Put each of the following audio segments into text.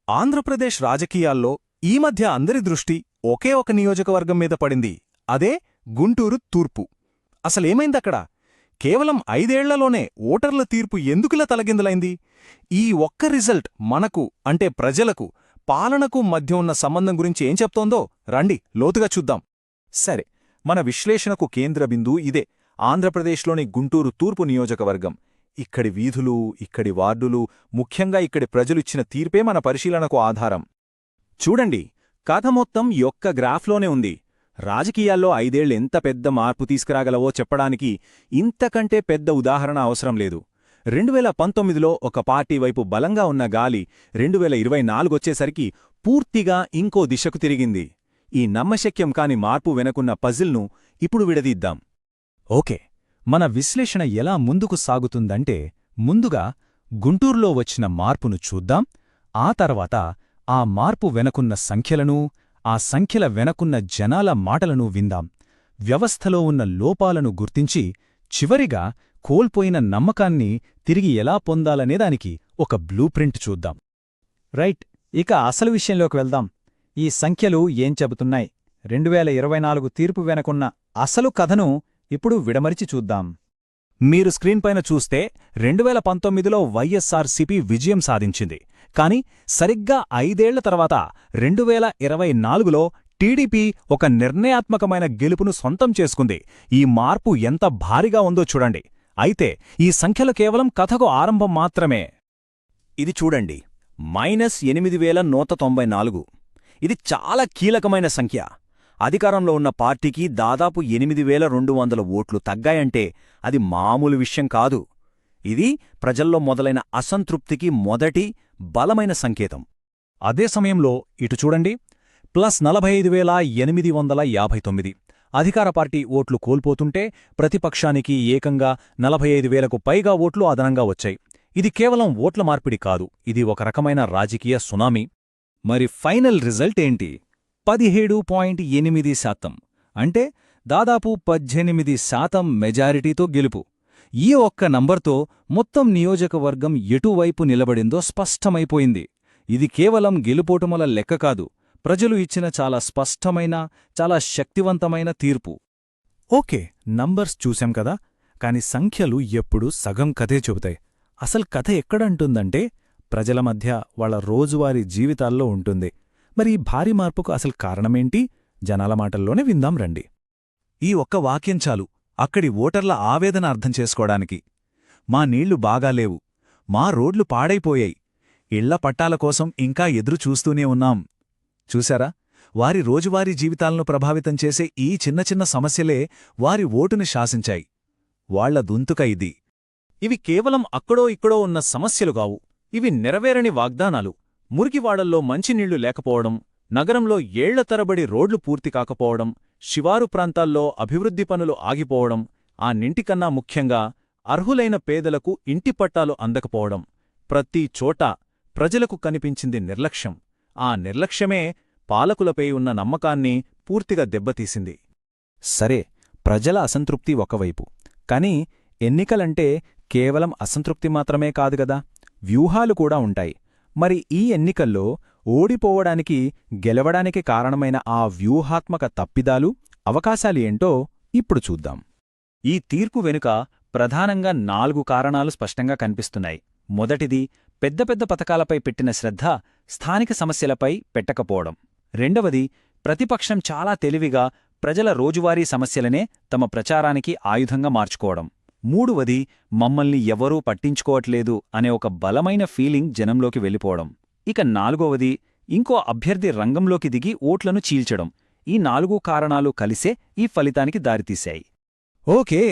ఆంధ్రప్రదేశ్ రాజకీయాల్లో ఈ మధ్య అందరి దృష్టి ఒకే ఒక నియోజకవర్గం మీద పడింది. అదే గుంటూరు తూర్పు. అసలేమైందక్కడ? కేవలం 5 ఏళ్లలోనే ఓటర్ల తీర్పు ఎందుకిలా తలగిందులైంది? ఈ ఒక్క రిజల్ట్ మనకు, అంటే ప్రజలకు, పాలనకు మధ్య ఉన్న సంబంధం గురించి ఏం చెప్తోందో రండి లోతుగా చూద్దాం. సరే, మన విశ్లేషణకు కేంద్ర బిందువు ఇదే, ఆంధ్రప్రదేశ్లోని గుంటూరు తూర్పు నియోజకవర్గం. ఇక్కడి వీధులు, ఇక్కడి వార్డులు, ముఖ్యంగా ఇక్కడి ప్రజలిచ్చిన తీర్పే మన పరిశీలనకు ఆధారం. చూడండి, కథ మొత్తం యొక్క గ్రాఫ్లోనే ఉంది. రాజకీయాల్లో 5 ఏళ్లు ఎంత పెద్ద మార్పు తీసుకురాగలవో చెప్పడానికి ఇంతకంటే పెద్ద ఉదాహరణ అవసరం లేదు. 2019లో ఒక పార్టీ వైపు బలంగా ఉన్న గాలి 2024 పూర్తిగా ఇంకో దిశకు తిరిగింది. ఈ నమ్మశక్యం కాని మార్పు వెనకున్న పజిల్ను ఇప్పుడు విడదీద్దాం. ఓకే, మన విశ్లేషణ ఎలా ముందుకు సాగుతుందంటే, ముందుగా గుంటూరులో వచ్చిన మార్పును చూద్దాం. ఆ తర్వాత ఆ మార్పు వెనకున్న సంఖ్యలను, ఆ సంఖ్యల వెనకున్న జనాల మాటలను విందాం. వ్యవస్థలో ఉన్న లోపాలను గుర్తించి, చివరిగా కోల్పోయిన నమ్మకాన్ని తిరిగి ఎలా పొందాలనేదానికి ఒక బ్లూప్రింట్ చూద్దాం. రైట్, ఇక అసలు విషయంలోకి వెళ్దాం. ఈ సంఖ్యలు ఏం చెబుతున్నాయి? 2024 తీర్పు వెనకున్న అసలు కథను ఇప్పుడు విడమరిచి చూద్దాం. మీరు స్క్రీన్పైన చూస్తే 2019లో వైఎస్ఆర్సీపీ విజయం సాధించింది. కాని సరిగ్గా 5 ఏళ్ల తర్వాత 2024లో టీడీపీ ఒక నిర్ణయాత్మకమైన గెలుపును సొంతం చేసుకుంది. ఈ మార్పు ఎంత భారీగా ఉందో చూడండి. అయితే ఈ సంఖ్యలు కేవలం కథకు ఆరంభం మాత్రమే. ఇది చూడండి, -8194. ఇది చాలా కీలకమైన సంఖ్య. అధికారంలో ఉన్న పార్టీకి దాదాపు 8200 ఓట్లు తగ్గాయంటే అది మామూలు విషయం కాదు. ఇది ప్రజల్లో మొదలైన అసంతృప్తికి మొదటి బలమైన సంకేతం. అదే సమయంలో ఇటు చూడండి, +45,859. అధికార పార్టీ ఓట్లు కోల్పోతుంటే ప్రతిపక్షానికి ఏకంగా 45,000కు పైగా ఓట్లు అదనంగా వచ్చాయి. ఇది కేవలం ఓట్ల మార్పిడి కాదు, ఇది ఒక రకమైన రాజకీయ సునామీ. మరి ఫైనల్ రిజల్ట్ ఏంటి? 17.8%, అంటే దాదాపు 18% మెజారిటీతో గెలుపు. ఈ ఒక్క నంబర్తో మొత్తం నియోజకవర్గం ఎటువైపు నిలబడిందో స్పష్టమైపోయింది. ఇది కేవలం గెలుపోటముల లెక్క కాదు, ప్రజలు ఇచ్చిన చాలా స్పష్టమైన, చాలా శక్తివంతమైన తీర్పు. ఓకే, నంబర్స్ చూశాం కదా, కాని సంఖ్యలు ఎప్పుడూ సగం కథే చెబుతాయి. అసలు కథ ఎక్కడంటుందంటే ప్రజల మధ్య, వాళ్ల రోజువారీ జీవితాల్లో ఉంటుంది. మరి ఈ భారీ మార్పుకు అసలు కారణమేంటి? జనాల మాటల్లోనే విందాం రండి. ఈ ఒక్క వాక్యం చాలు అక్కడి ఓటర్ల ఆవేదన అర్థం చేసుకోవడానికి. మా నీళ్లు బాగాలేవు, మా రోడ్లు పాడైపోయాయి, ఇళ్ల పట్టాల కోసం ఇంకా ఎదురు చూస్తూనే ఉన్నాం. చూశారా, వారి రోజువారీ జీవితాలను ప్రభావితం చేసే ఈ చిన్న చిన్న సమస్యలే వారి ఓటుని శాసించాయి. వాళ్ల దుంతుక ఇది. ఇవి కేవలం అక్కడో ఇక్కడో ఉన్న సమస్యలు కావు, ఇవి నెరవేరని వాగ్దానాలు. మురికివాడల్లో మంచినీళ్లు లేకపోవడం, నగరంలో ఏళ్ల తరబడి రోడ్లు పూర్తి కాకపోవడం, శివారు ప్రాంతాల్లో అభివృద్ధి పనులు ఆగిపోవడం, ఆ నింటికన్నా ముఖ్యంగా అర్హులైన పేదలకు ఇంటి పట్టాలు అందకపోవడం. ప్రతి చోటా ప్రజలకు కనిపించింది నిర్లక్ష్యం. ఆ నిర్లక్ష్యమే పాలకులపై ఉన్న నమ్మకాన్ని పూర్తిగా దెబ్బతీసింది. సరే, ప్రజల అసంతృప్తి ఒకవైపు, కాని ఎన్నికలంటే కేవలం అసంతృప్తి మాత్రమే కాదుగదా, వ్యూహాలు కూడా ఉంటాయి. మరి ఈ ఎన్నికల్లో ఓడిపోవడానికి, గెలవడానికి కారణమైన ఆ వ్యూహాత్మక తప్పిదాలు, అవకాశాలు ఏంటో ఇప్పుడు చూద్దాం. ఈ తీర్పు వెనుక ప్రధానంగా 4 కారణాలు స్పష్టంగా కనిపిస్తున్నాయి. మొదటిది, పెద్ద పెద్ద పథకాలపై పెట్టిన శ్రద్ధ స్థానిక సమస్యలపై పెట్టకపోవడం. రెండవది, ప్రతిపక్షం చాలా తెలివిగా ప్రజల రోజువారీ సమస్యలనే తమ ప్రచారానికి ఆయుధంగా మార్చుకోవడం. మూడవది, మమ్మల్ని ఎవరూ పట్టించుకోవట్లేదు అనే ఒక బలమైన ఫీలింగ్ జనంలోకి వెళ్ళిపోవడం. ఇక నాలుగవది, ఇంకో అభ్యర్థి రంగంలోకి దిగి ఓట్లను చీల్చడం. ఈ 4 కారణాలు కలిసే ఈ ఫలితానికి దారితీశాయి. ఓకే,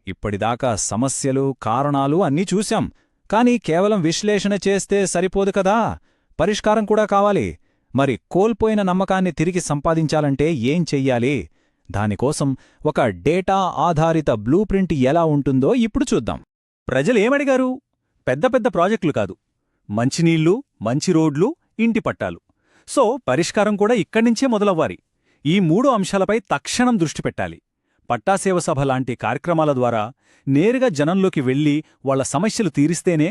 ఇప్పటిదాకా సమస్యలు, కారణాలు అన్నీ చూశాం. కాని కేవలం విశ్లేషణ చేస్తే సరిపోదు కదా, పరిష్కారం కూడా కావాలి. మరి కోల్పోయిన నమ్మకాన్ని తిరిగి సంపాదించాలంటే ఏం చెయ్యాలి? దానికోసం ఒక డేటా ఆధారిత బ్లూప్రింట్ ఎలా ఉంటుందో ఇప్పుడు చూద్దాం. ప్రజలేమడిగారు? పెద్ద పెద్ద ప్రాజెక్టులు కాదు, మంచినీళ్లు, మంచి రోడ్లు, ఇంటి పట్టాలు. సో పరిష్కారం కూడా ఇక్కడ్నించే మొదలవ్వాలి. ఈ 3 అంశాలపై తక్షణం దృష్టి పెట్టాలి. పట్టాసేవ సభ లాంటి కార్యక్రమాల ద్వారా నేరుగా జనంలోకి వెళ్లి వాళ్ల సమస్యలు తీరిస్తేనే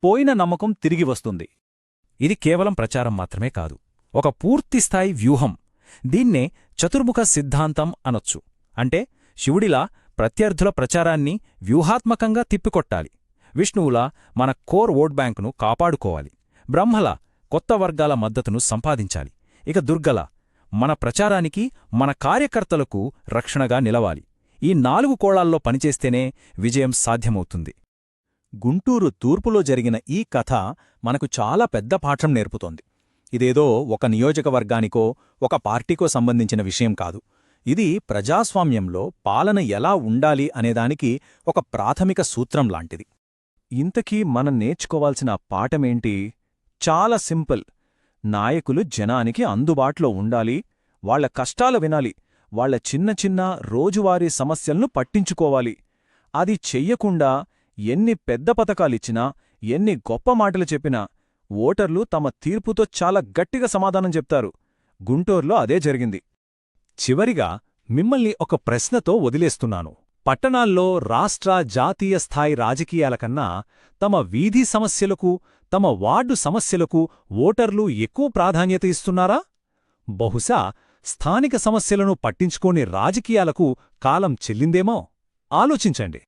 పోయిన నమ్మకం తిరిగి వస్తుంది. ఇది కేవలం ప్రచారం మాత్రమే కాదు, ఒక పూర్తిస్థాయి వ్యూహం. దీన్నే చతుర్ముఖ సిద్ధాంతం అనొచ్చు. అంటే శివుడిలా ప్రత్యర్థుల ప్రచారాన్ని వ్యూహాత్మకంగా తిప్పికొట్టాలి, విష్ణువులా మన కోర్ ఓట్ బ్యాంకును కాపాడుకోవాలి, బ్రహ్మలా కొత్త వర్గాల మద్దతును సంపాదించాలి, ఇక దుర్గలా మన ప్రచారానికి, మన కార్యకర్తలకు రక్షణగా నిలవాలి. ఈ 4 కోణాల్లో పనిచేస్తేనే విజయం సాధ్యమవుతుంది. గుంటూరు తూర్పులో జరిగిన ఈ కథ మనకు చాలా పెద్ద పాఠం నేర్పుతోంది. ఇదేదో ఒక నియోజకవర్గానికో ఒక పార్టీకో సంబంధించిన విషయం కాదు. ఇది ప్రజాస్వామ్యంలో పాలన ఎలా ఉండాలి అనేదానికి ఒక ప్రాథమిక సూత్రం లాంటిది. ఇంతకీ మనం నేర్చుకోవాల్సిన పాఠమేంటి? చాలా సింపుల్. నాయకులు జనానికి అందుబాటులో ఉండాలి, వాళ్ల కష్టాలు వినాలి, వాళ్ల చిన్న చిన్న రోజువారీ సమస్యలను పట్టించుకోవాలి. అది చెయ్యకుండా ఎన్ని పెద్ద పథకాలిచ్చినా, ఎన్ని గొప్ప మాటలు చెప్పినా ఓటర్లు తమ తీర్పుతో చాలా గట్టిగా సమాధానం చెప్తారు. గుంటూరులో అదే జరిగింది. చివరిగా మిమ్మల్ని ఒక ప్రశ్నతో వదిలేస్తున్నాను. పట్టణాల్లో రాష్ట్ర, జాతీయ స్థాయి రాజకీయాల కన్నా తమ వీధి సమస్యలకు, తమ వార్డు సమస్యలకు ఓటర్లు ఎక్కువ ప్రాధాన్యత ఇస్తున్నారా? బహుశా స్థానిక సమస్యలను పట్టించుకోని రాజకీయాలకు కాలం చెల్లిందేమో? ఆలోచించండి.